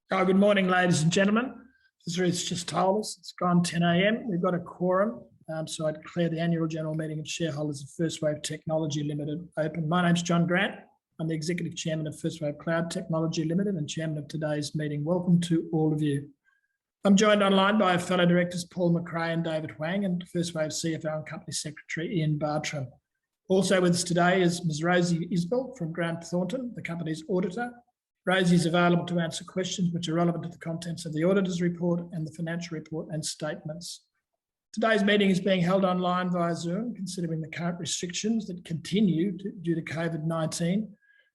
Good morning, ladies and gentlemen. As Ruth's just told us, it's gone 10 a.m. We've got a quorum, so I declare the annual general meeting of shareholders of First Wave Technology Limited open. My name's John Grant. I'm the Executive Chairman of First Wave Cloud Technology Limited and Chairman of today's meeting. Welcome to all of you. I'm joined online by fellow directors Paul McRae and David Huang, and First Wave CFO and Company Secretary Ian Bartram. Also with us today is Ms. Rosie Isbell from Grant Thornton, the company's auditor. Rosie is available to answer questions which are relevant to the contents of the auditor's report and the financial report and statements. Today's meeting is being held online via Zoom, considering the current restrictions that continue due to COVID-19,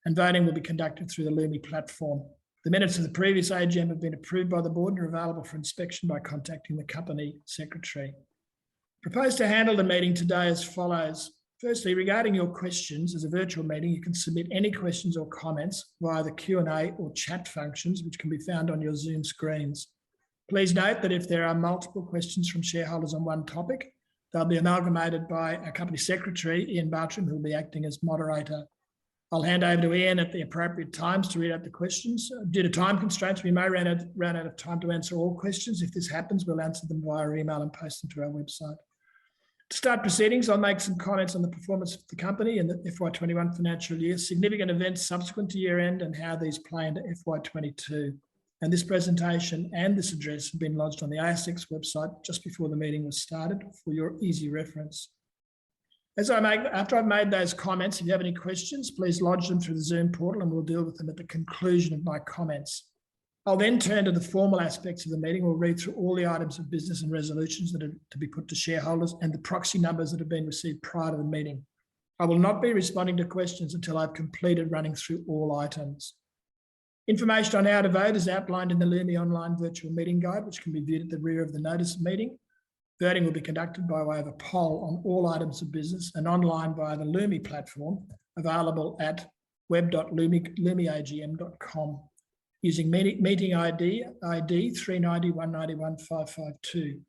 and voting will be conducted through the Lumi platform. The minutes of the previous AGM have been approved by the board and are available for inspection by contacting the company secretary. Proposed to handle the meeting today as follows. Firstly, regarding your questions, as a virtual meeting, you can submit any questions or comments via the Q&A or chat functions, which can be found on your Zoom screens. Please note that if there are multiple questions from shareholders on one topic, they'll be amalgamated by our company secretary, Ian Bartram, who will be acting as moderator. I'll hand over to Ian at the appropriate times to read out the questions. Due to time constraints, we may run out of time to answer all questions. If this happens, we'll answer them via email and post them to our website. To start proceedings, I'll make some comments on the performance of the company in the FY21 financial year, significant events subsequent to year end and how these play into FY22. And this presentation and this address have been lodged on the ASX website just before the meeting was started for your easy reference. After I've made those comments, if you have any questions, please lodge them through the Zoom portal and we'll deal with them at the conclusion of my comments. I'll then turn to the formal aspects of the meeting. We'll read through all the items of business and resolutions that are to be put to shareholders and the proxy numbers that have been received prior to the meeting. I will not be responding to questions until I've completed running through all items. Information on how to vote is outlined in the Lumi online virtual meeting guide, which can be viewed at the rear of the notice of meeting. Voting will be conducted by way of a poll on all items of business and online via the Lumi platform, available at web.lumiagm.com. using meeting ID 390191552.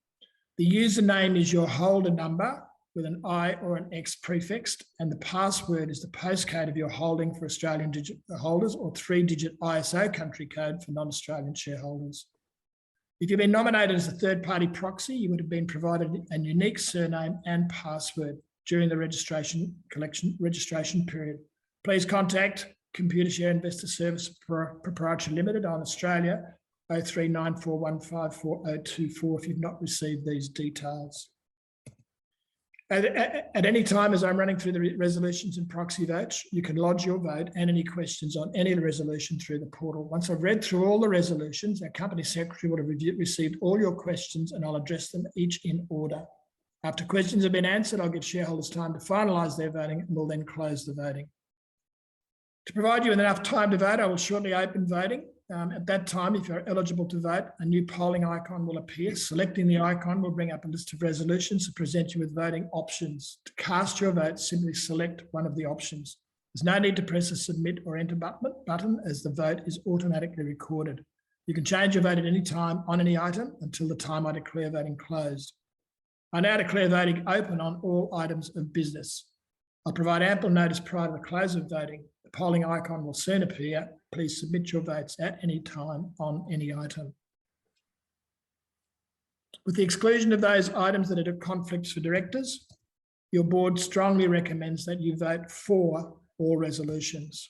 The username is your holder number with an I or an X prefixed, and the password is the postcode of your holding for Australian digit holders or 3-digit ISO country code for non-Australian shareholders. If you've been nominated as a third-party proxy, you would have been provided a unique surname and password during the registration period. Please contact Computershare Investor Service Proprietary Limited on Australia 0394154024 if you've not received these details. At any time as I'm running through the resolutions and proxy votes, you can lodge your vote and any questions on any of the resolution through the portal. Once I've read through all the resolutions, our company secretary will have received all your questions and I'll address them each in order. After questions have been answered, I'll give shareholders time to finalise their voting and we'll then close the voting. To provide you with enough time to vote, I will shortly open voting. At that time, if you're eligible to vote, a new polling icon will appear. Selecting the icon will bring up a list of resolutions to present you with voting options. To cast your vote, simply select one of the options. There's no need to press a submit or enter button as the vote is automatically recorded. You can change your vote at any time on any item until the time I declare voting closed. I now declare voting open on all items of business. I'll provide ample notice prior to the close of voting. The polling icon will soon appear. Please submit your votes at any time on any item. With the exclusion of those items that are conflicts for directors, your board strongly recommends that you vote for all resolutions.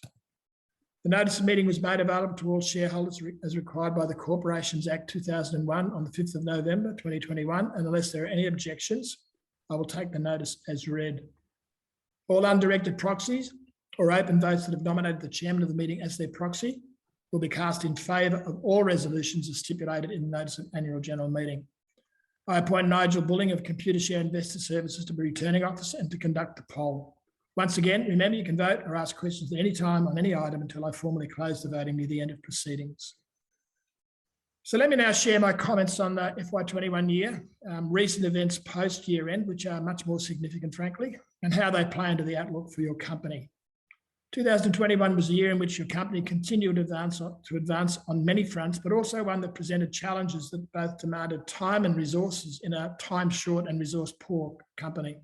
The notice of meeting was made available to all shareholders as required by the Corporations Act 2001 on the 5th of November 2021, and unless there are any objections, I will take the notice as read. All undirected proxies or open votes that have nominated the chairman of the meeting as their proxy will be cast in favour of all resolutions as stipulated in the notice of annual general meeting. I appoint Nigel Bulling of Computershare Investor Services to be returning officer and to conduct the poll. Once again, remember you can vote or ask questions at any time on any item until I formally close the voting near the end of proceedings. So let me now share my comments on the FY21 year, recent events post year end, which are much more significant, frankly, and how they play into the outlook for your company. 2021 was a year in which your company continued to advance on many fronts, but also one that presented challenges that both demanded time and resources in a time-short and resource-poor company.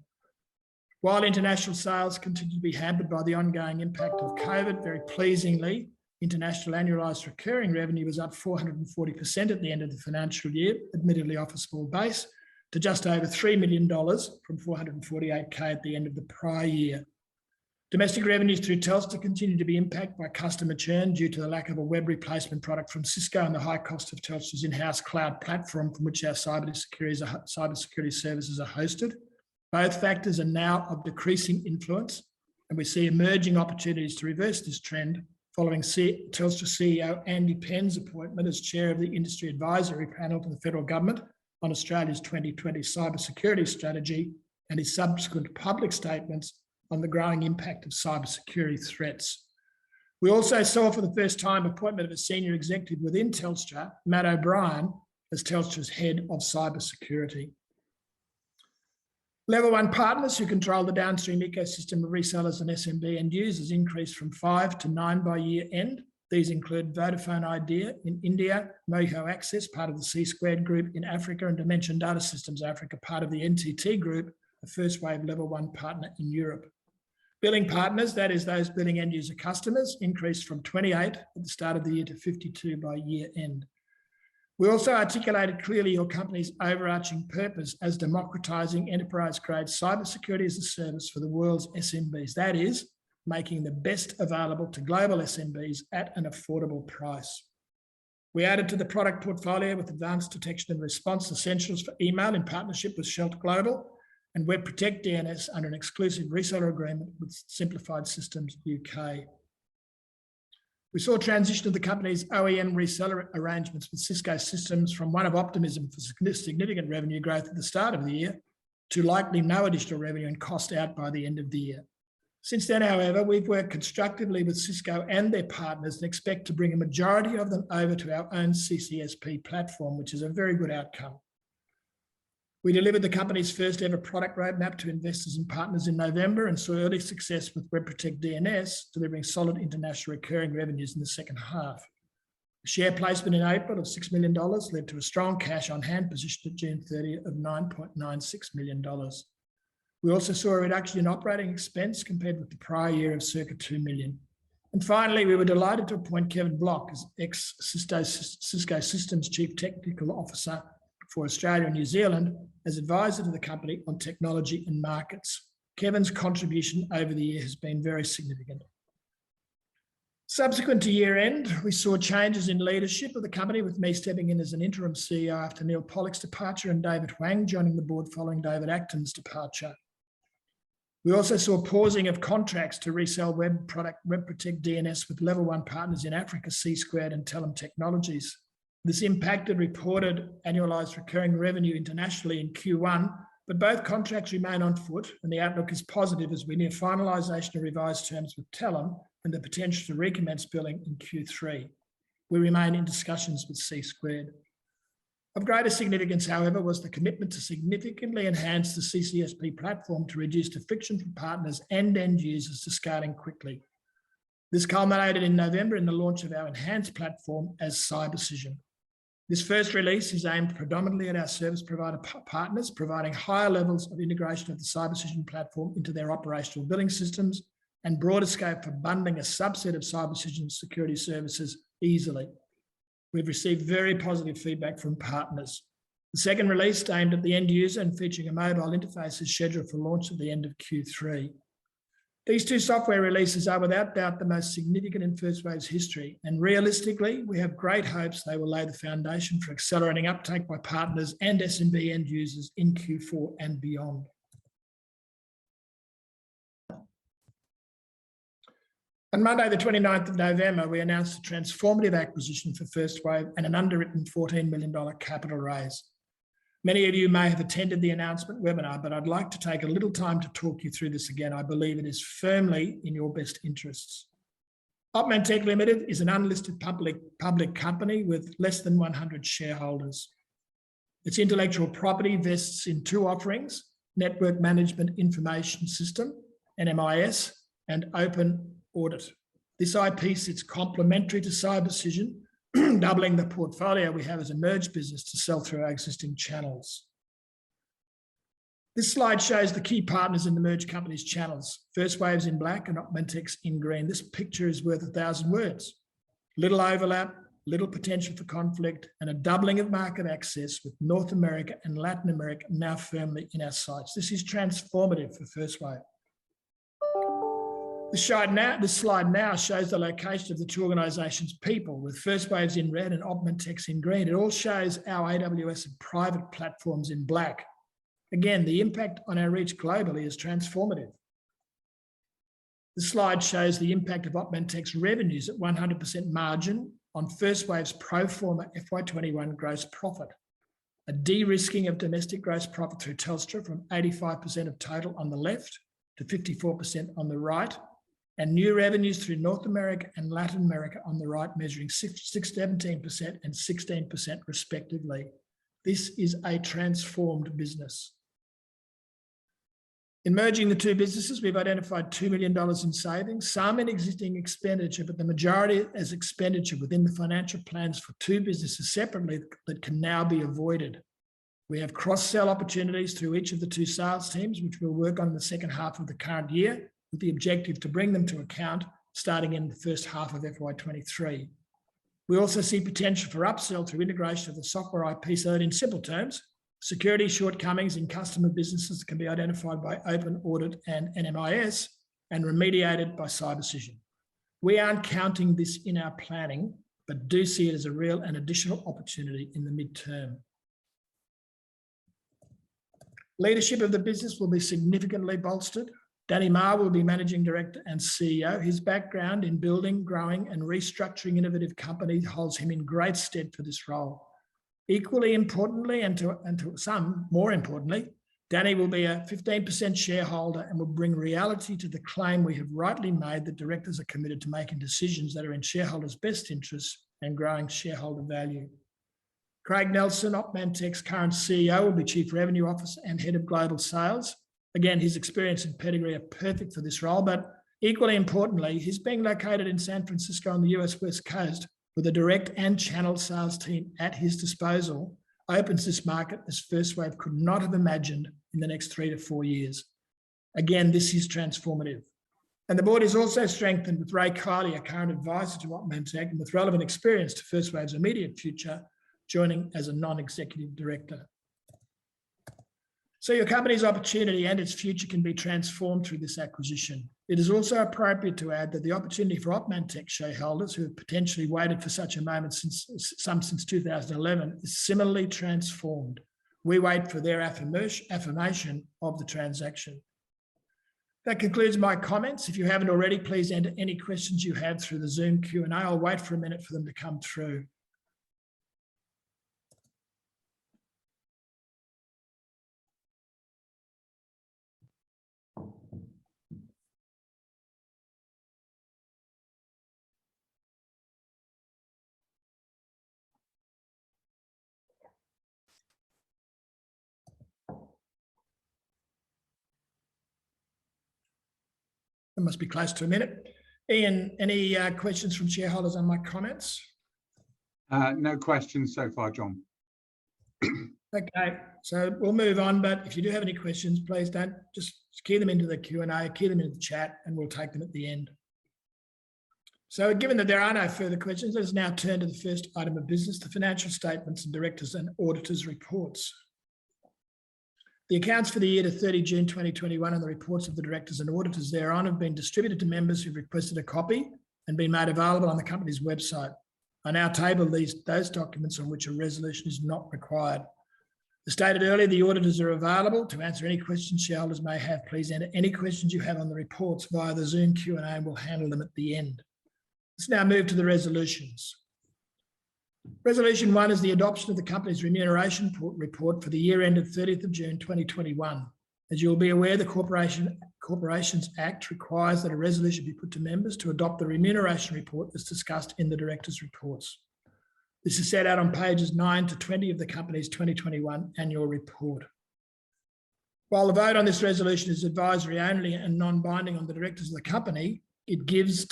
While international sales continued to be hampered by the ongoing impact of COVID, very pleasingly, International annualised recurring revenue was up 440% at the end of the financial year, admittedly off a small base, to just over $3 million from $448K at the end of the prior year. Domestic revenues through Telstra continue to be impacted by customer churn due to the lack of a web replacement product from Cisco and the high cost of Telstra's in-house cloud platform from which our cybersecurity services are hosted. Both factors are now of decreasing influence, and we see emerging opportunities to reverse this trend following Telstra CEO Andy Penn's appointment as chair of the Industry Advisory Panel to the Federal Government on Australia's 2020 cybersecurity strategy and his subsequent public statements on the growing impact of cybersecurity threats. We also saw for the first time appointment of a senior executive within Telstra, Matt O'Brien, as Telstra's head of cybersecurity. Level 1 partners who control the downstream ecosystem of resellers and SMB end users increased from 5 to 9 by year end. These include Vodafone Idea in India, Mojo Access, part of the C-Squared Group in Africa, and Dimension Data Systems Africa, part of the NTT Group, a first wave level 1 partner in Europe. Billing partners, that is those billing end user customers, increased from 28 at the start of the year to 52 by year end. We also articulated clearly your company's overarching purpose as democratising enterprise-grade cybersecurity as a service for the world's SMBs. That is, making the best available to global SMBs at an affordable price. We added to the product portfolio with advanced detection and response essentials for email in partnership with Shelt Global and Web Protect DNS under an exclusive reseller agreement with Simplified Systems UK. We saw transition of the company's OEM reseller arrangements with Cisco Systems from one of optimism for significant revenue growth at the start of the year to likely no additional revenue and cost out by the end of the year. Since then, however, we've worked constructively with Cisco and their partners and expect to bring a majority of them over to our own CCSP platform, which is a very good outcome. We delivered the company's first ever product roadmap to investors and partners in November and saw early success with Web Protect DNS, delivering solid international recurring revenues in the second half. A share placement in April of $6 million led to a strong cash on hand position at June 30 of $9.96 million. We also saw a reduction in operating expense compared with the prior year of circa $2 million. And finally, we were delighted to appoint Kevin Block as ex-Cisco Systems Chief Technical Officer for Australia and New Zealand as advisor to the company on technology and markets. Kevin's contribution over the year has been very significant. Subsequent to year end, we saw changes in leadership of the company, with me stepping in as an interim CEO after Neil Pollock's departure and David Huang joining the board following David Acton's departure. We also saw pausing of contracts to resell Web Protect DNS with level 1 partners in Africa, C-Squared and Telum Technologies. This impacted reported annualised recurring revenue internationally in Q1, but both contracts remain on foot and the outlook is positive as we near finalisation of revised terms with Telum and the potential to recommence billing in Q3. We remain in discussions with C-Squared. Of greater significance, however, was the commitment to significantly enhance the CCSP platform to reduce the friction for partners and end users to scaling quickly. This culminated in November in the launch of our enhanced platform as Cybercision. This first release is aimed predominantly at our service provider partners, providing higher levels of integration of the Cybercision platform into their operational billing systems and broader scope for bundling a subset of Cybercision security services easily. We've received very positive feedback from partners. The second release, aimed at the end user and featuring a mobile interface, is scheduled for launch at the end of Q3. These two software releases are without doubt the most significant in First Wave's history, and realistically, we have great hopes they will lay the foundation for accelerating uptake by partners and SMB end users in Q4 and beyond. On Monday, the 29th of November, we announced a transformative acquisition for First Wave and an underwritten $14 million capital raise. Many of you may have attended the announcement webinar, but I'd like to take a little time to talk you through this again. I believe it is firmly in your best interests. Opman Tech Limited is an unlisted public company with less than 100 shareholders. Its intellectual property vests in two offerings: Network Management Information System, NMIS, and Open Audit. This IP sits complementary to Cybercision, doubling the portfolio we have as a merged business to sell through our existing channels. This slide shows the key partners in the merged company's channels. First Wave's in black and Opman Tech's in green. This picture is worth 1,000 words. little overlap, little potential for conflict, and a doubling of market access with North America and Latin America now firmly in our sights. This is transformative for First Wave. This slide now shows the location of the two organisations' people, with First Waves in red and Augmentex in green. It all shows our AWS and private platforms in black. Again, the impact on our reach globally is transformative. The slide shows the impact of Augmentex revenues at 100% margin on First Wave's pro forma FY21 gross profit, a de-risking of domestic gross profit through Telstra from 85% of total on the left to 54% on the right, and new revenues through North America and Latin America on the right, measuring 17% and 16% respectively. This is a transformed business. In merging the two businesses, we've identified $2 million in savings, some in existing expenditure, but the majority as expenditure within the financial plans for two businesses separately that can now be avoided. We have cross-sell opportunities through each of the two sales teams, which we'll work on in the second half of the current year, with the objective to bring them to account starting in the first half of FY23. We also see potential for upsell through integration of the software IP, so that in simple terms, security shortcomings in customer businesses can be identified by Open Audit and NMIS and remediated by Cybercision. We aren't counting this in our planning, but do see it as a real and additional opportunity in the midterm. Leadership of the business will be significantly bolstered. Danny Marr will be Managing Director and CEO. His background in building, growing and restructuring innovative companies holds him in great stead for this role. Equally importantly, and to some more importantly, Danny will be a 15% shareholder and will bring reality to the claim we have rightly made that directors are committed to making decisions that are in shareholders' best interests and growing shareholder value. Craig Nelson, Augmentex current CEO, will be Chief Revenue Officer and Head of Global Sales. Again, his experience and pedigree are perfect for this role, but equally importantly, he's being located in San Francisco on the US West Coast with a direct and channel sales team at his disposal, opens this market as First Wave could not have imagined in the next 3 to 4 years. Again, this is transformative. And the board is also strengthened with Ray Kiley, a current advisor to Augmentex and with relevant experience to First Wave's immediate future, joining as a non-executive director. So your company's opportunity and its future can be transformed through this acquisition. It is also appropriate to add that the opportunity for Augmentex shareholders who have potentially waited for such a moment since 2011 is similarly transformed. We wait for their affirmation of the transaction. That concludes my comments. If you haven't already, please enter any questions you have through the Zoom Q&A. I'll wait for a minute for them to come through. It must be close to a minute. Ian, any questions from shareholders on my comments? No questions so far, John. Okay, so we'll move on, but if you do have any questions, please don't just key them into the Q&A, key them into the chat, and we'll take them at the end. So given that there are no further questions, let's now turn to the first item of business, the financial statements and directors and auditors reports. The accounts for the year to 30 June 2021 and the reports of the directors and auditors thereon have been distributed to members who've requested a copy and been made available on the company's website. I now table those documents on which a resolution is not required. As stated earlier, the auditors are available to answer any questions shareholders may have. Please enter any questions you have on the reports via the Zoom Q&A and we'll handle them at the end. Let's now move to the resolutions. Resolution 1 is the adoption of the company's remuneration report for the year ended 30th of June 2021. As you will be aware, the Corporations Act requires that a resolution be put to members to adopt the remuneration report as discussed in the directors' reports. This is set out on pages 9 to 20 of the company's 2021 annual report. While the vote on this resolution is advisory only and non-binding on the directors of the company, it gives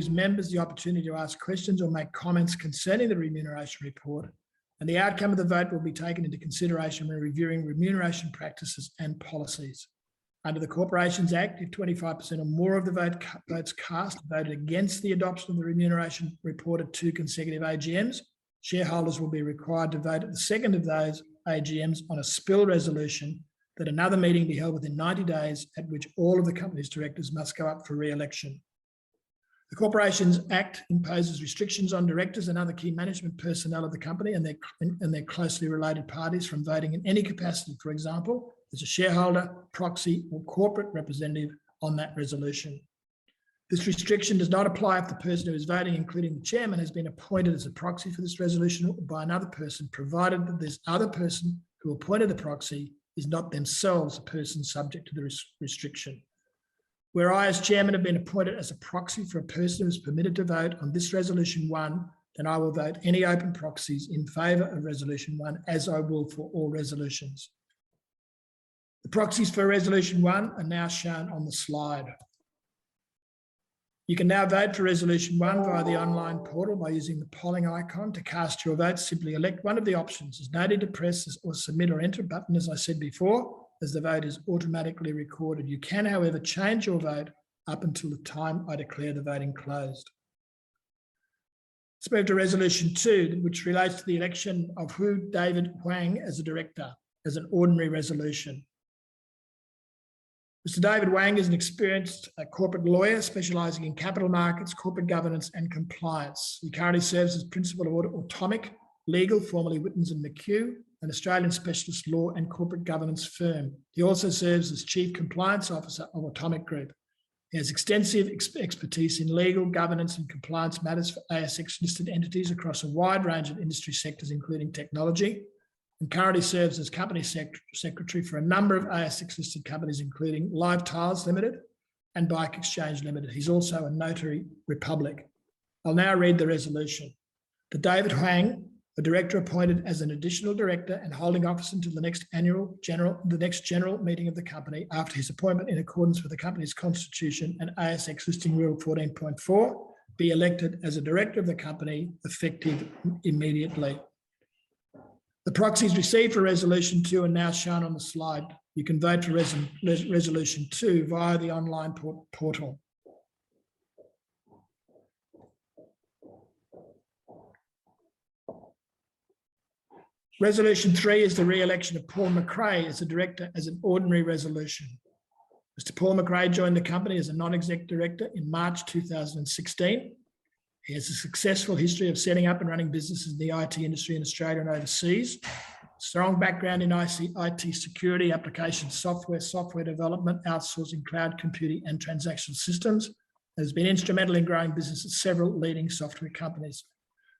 members the opportunity to ask questions or make comments concerning the remuneration report, and the outcome of the vote will be taken into consideration when reviewing remuneration practices and policies. Under the Corporations Act, if 25% or more of the votes cast voted against the adoption of the remuneration report at 2 consecutive AGMs, shareholders will be required to vote at the second of those AGMs on a spill resolution that another meeting be held within 90 days at which all of the company's directors must go up for re-election. The Corporations Act imposes restrictions on directors and other key management personnel of the company and their closely related parties from voting in any capacity, for example, as a shareholder, proxy, or corporate representative on that resolution. This restriction does not apply if the person who is voting, including the chairman, has been appointed as a proxy for this resolution or by another person, provided that this other person who appointed the proxy is not themselves a person subject to the restriction. Where I, as chairman, have been appointed as a proxy for a person who is permitted to vote on this resolution 1, then I will vote any open proxies in favour of resolution 1, as I will for all resolutions. The proxies for resolution 1 are now shown on the slide. You can now vote for resolution 1 via the online portal by using the polling icon. To cast your vote, simply elect one of the options. There's no need to press or submit or enter button, as I said before, as the vote is automatically recorded. You can, however, change your vote up until the time I declare the voting closed. Let's move to resolution 2, which relates to the election of Hu David Huang as a director, as an ordinary resolution. Mr. David Huang is an experienced corporate lawyer specialising in capital markets, corporate governance and compliance. He currently serves as principal of Atomic Legal, formerly Wittens & McHugh, an Australian specialist law and corporate governance firm. He also serves as Chief Compliance Officer of Atomic Group. He has extensive expertise in legal, governance and compliance matters for ASX-listed entities across a wide range of industry sectors, including technology, and currently serves as Company Secretary for a number of ASX-listed companies, including Live Tiles Limited and Bike Exchange Limited. He's also a notary public. I'll now read the resolution. That David Huang, a director appointed as an additional director and holding office until the next general meeting of the company after his appointment in accordance with the company's constitution and ASX Listing Rule 14.4, be elected as a director of the company effective immediately. The proxies received for resolution 2 are now shown on the slide. You can vote for resolution 2 via the online portal. Resolution 3 is the re-election of Paul McRae as a director as an ordinary resolution. Mr. Paul McRae joined the company as a non-exec director in March 2016. He has a successful history of setting up and running businesses in the IT industry in Australia and overseas. Strong background in IT security, application software development, outsourcing, cloud computing and transactional systems. And has been instrumental in growing business at several leading software companies.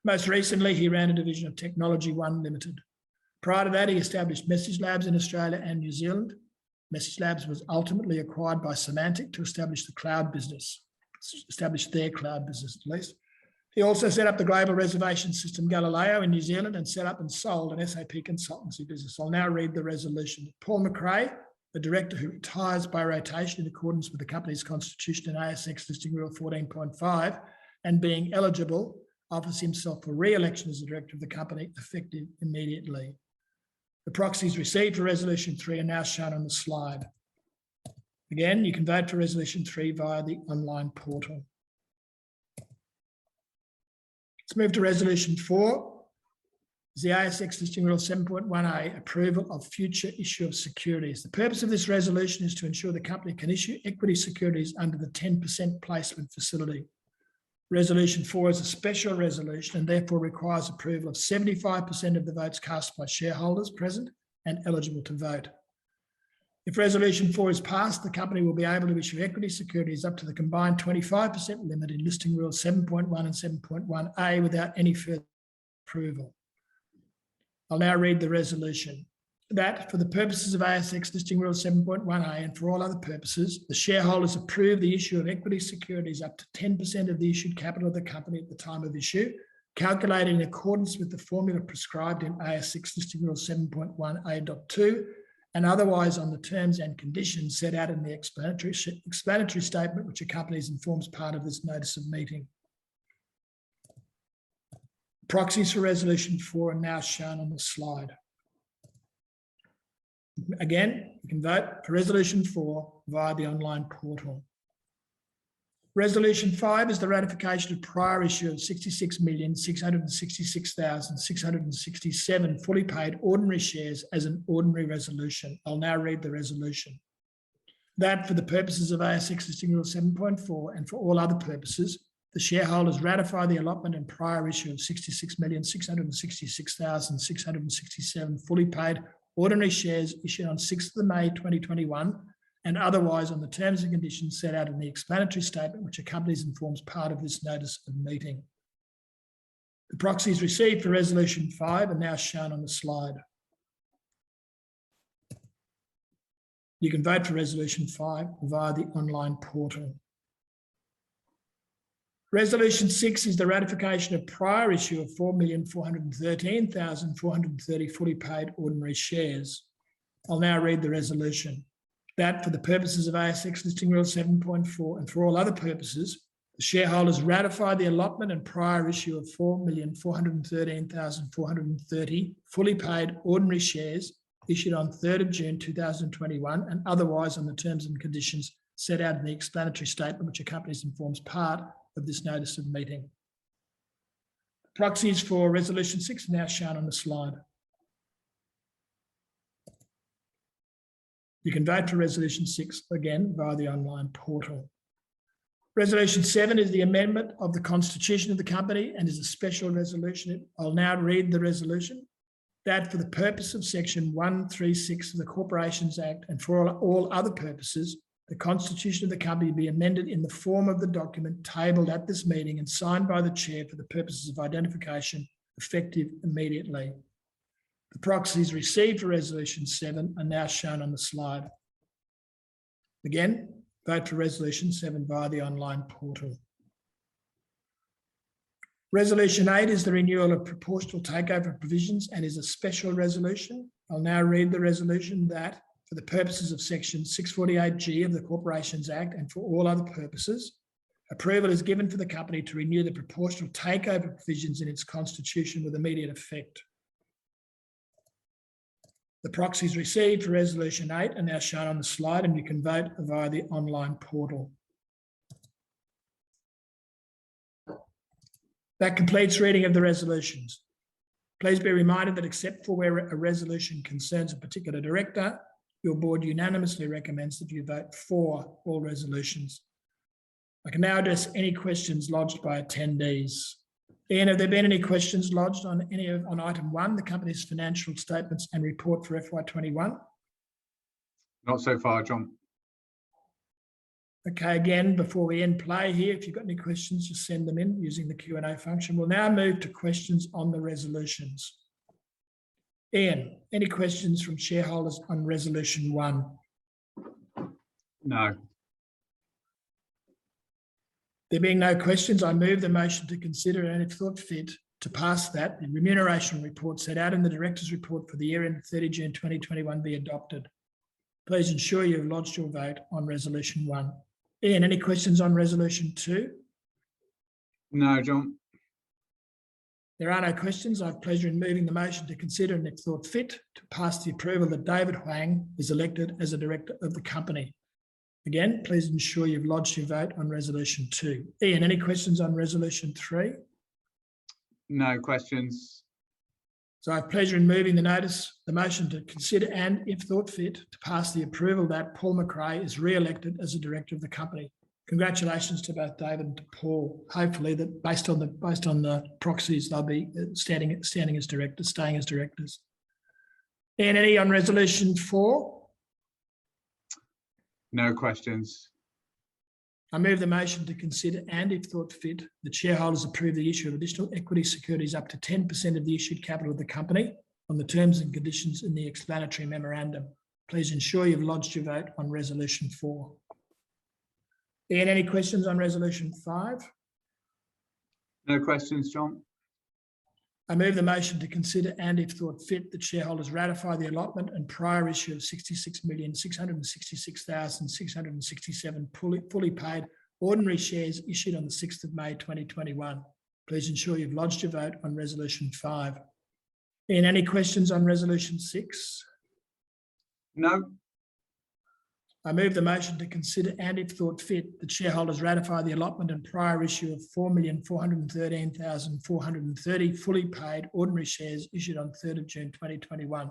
Most recently, he ran a division of Technology One Limited. Prior to that, he established Message Labs in Australia and New Zealand. Message Labs was ultimately acquired by Symantec to establish their cloud business, at least. He also set up the global reservation system Galileo in New Zealand and set up and sold an SAP consultancy business. I'll now read the resolution. Paul McRae, a director who retires by rotation in accordance with the company's constitution and ASX Listing Rule 14.5, and being eligible, offers himself for re-election as the director of the company effective immediately. The proxies received for resolution 3 are now shown on the slide. Again, you can vote for resolution 3 via the online portal. Let's move to resolution 4. Is the ASX Listing Rule 7.1A, approval of future issue of securities. The purpose of this resolution is to ensure the company can issue equity securities under the 10% placement facility. Resolution 4 is a special resolution and therefore requires approval of 75% of the votes cast by shareholders present and eligible to vote. If resolution 4 is passed, the company will be able to issue equity securities up to the combined 25% limit in Listing Rules 7.1 and 7.1A without any further approval. I'll now read the resolution. That for the purposes of ASX Listing Rule 7.1A and for all other purposes, the shareholders approve the issue of equity securities up to 10% of the issued capital of the company at the time of issue, calculated in accordance with the formula prescribed in ASX Listing Rule 7.1A.2 and otherwise on the terms and conditions set out in the explanatory statement which accompanies and forms part of this notice of meeting. Proxies for resolution 4 are now shown on the slide. Again, you can vote for Resolution 4 via the online portal. Resolution 5 is the ratification of prior issue of 66,666,667 fully paid ordinary shares as an ordinary resolution. I'll now read the resolution. That for the purposes of ASX Listing Rule 7.4 and for all other purposes, the shareholders ratify the allotment and prior issue of 66,666,667 fully paid ordinary shares issued on 6th of May 2021 and otherwise on the terms and conditions set out in the explanatory statement which accompanies and forms part of this notice of meeting. The proxies received for Resolution 5 are now shown on the slide. You can vote for Resolution 5 via the online portal. Resolution 6 is the ratification of prior issue of 4,413,430 fully paid ordinary shares. I'll now read the resolution. That for the purposes of ASX Listing Rule 7.4 and for all other purposes, the shareholders ratify the allotment and prior issue of 4,413,430 fully paid ordinary shares issued on 3rd of June 2021 and otherwise on the terms and conditions set out in the explanatory statement which accompanies and forms part of this notice of meeting. The proxies for Resolution 6 are now shown on the slide. You can vote for Resolution 6 again via the online portal. Resolution 7 is the amendment of the Constitution of the company and is a special resolution. I'll now read the resolution. That for the purpose of Section 136 of the Corporations Act and for all other purposes, the Constitution of the company be amended in the form of the document tabled at this meeting and signed by the Chair for the purposes of identification, effective immediately. The proxies received for Resolution 7 are now shown on the slide. Again, vote for Resolution 7 via the online portal. Resolution 8 is the renewal of proportional takeover provisions and is a special resolution. I'll now read the resolution that for the purposes of Section 648G of the Corporations Act and for all other purposes, approval is given for the company to renew the proportional takeover provisions in its constitution with immediate effect. The proxies received for Resolution 8 are now shown on the slide and you can vote via the online portal. That completes reading of the resolutions. Please be reminded that except for where a resolution concerns a particular director, your board unanimously recommends that you vote for all resolutions. I can now address any questions lodged by attendees. Ian, have there been any questions lodged on item 1, the company's financial statements and report for FY21? Not so far, John. Okay, again, before we end play here, if you've got any questions, just send them in using the Q&A function. We'll now move to questions on the resolutions. Ian, any questions from shareholders on Resolution 1? No. There being no questions, I move the motion to consider and if thought fit to pass that the remuneration report set out in the Directors' Report for the year ended 30 June 2021 be adopted. Please ensure you have lodged your vote on Resolution 1. Ian, any questions on Resolution 2? No, John. There are no questions. I have pleasure in moving the motion to consider and if thought fit to pass the approval that David Huang is elected as a director of the company. Again, please ensure you've lodged your vote on Resolution 2. Ian, any questions on Resolution 3? No questions. So I have pleasure in moving the motion to consider and, if thought fit, to pass the approval that Paul McRae is re-elected as a director of the company. Congratulations to both David and to Paul. Hopefully, that based on the proxies, they'll be staying as directors. Ian, any on Resolution 4? No questions. I move the motion to consider and, if thought fit, that shareholders approve the issue of additional equity securities up to 10% of the issued capital of the company on the terms and conditions in the explanatory memorandum. Please ensure you've lodged your vote on Resolution 4. Ian, any questions on Resolution 5? No questions, John. I move the motion to consider and, if thought fit, that shareholders ratify the allotment and prior issue of 66,666,667 fully paid ordinary shares issued on the 6th of May 2021. Please ensure you've lodged your vote on Resolution 5. Ian, any questions on Resolution 6? No. I move the motion to consider and if thought fit, that shareholders ratify the allotment and prior issue of 4,413,430 fully paid ordinary shares issued on 3rd of June 2021.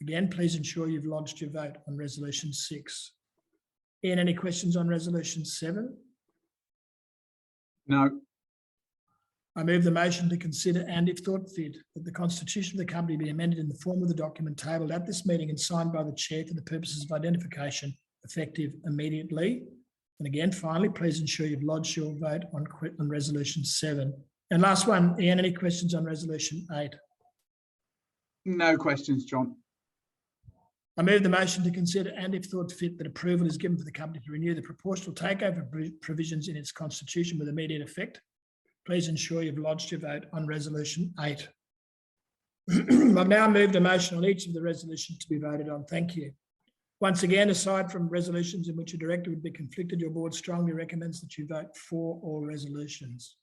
Again, please ensure you've lodged your vote on resolution 6. Ian, any questions on resolution 7? No. I move the motion to consider and if thought fit, that the constitution of the company be amended in the form of the document tabled at this meeting and signed by the chair for the purposes of identification, effective immediately. And again, finally, please ensure you've lodged your vote on resolution 7. And last one, Ian, any questions on resolution 8? No questions, John. I move the motion to consider and if thought fit, that approval is given for the company to renew the proportional takeover provisions in its constitution with immediate effect. Please ensure you've lodged your vote on resolution 8. I've now moved a motion on each of the resolutions to be voted on. Thank you. Once again, aside from resolutions in which a director would be conflicted, your board strongly recommends that you vote for all resolutions.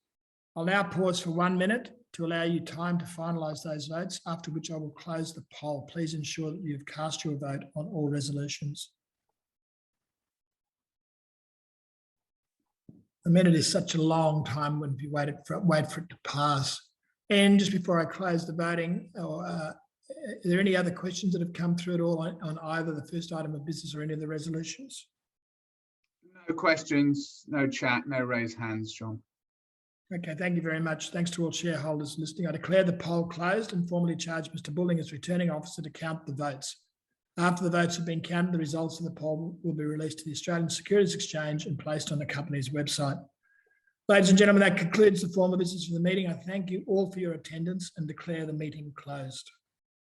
I'll now pause for 1 minute to allow you time to finalise those votes, after which I will close the poll. Please ensure that you've cast your vote on all resolutions. A minute is such a long time when you wait for it to pass. And just before I close the voting, are there any other questions that have come through at all on either the first item of business or any of the resolutions? No questions, no chat, no raised hands, John. Okay, thank you very much. Thanks to all shareholders listening. I declare the poll closed and formally charge Mr. Bulling as returning officer to count the votes. After the votes have been counted, the results of the poll will be released to the Australian Securities Exchange and placed on the company's website. Ladies and gentlemen, that concludes the formal business of the meeting. I thank you all for your attendance and declare the meeting closed.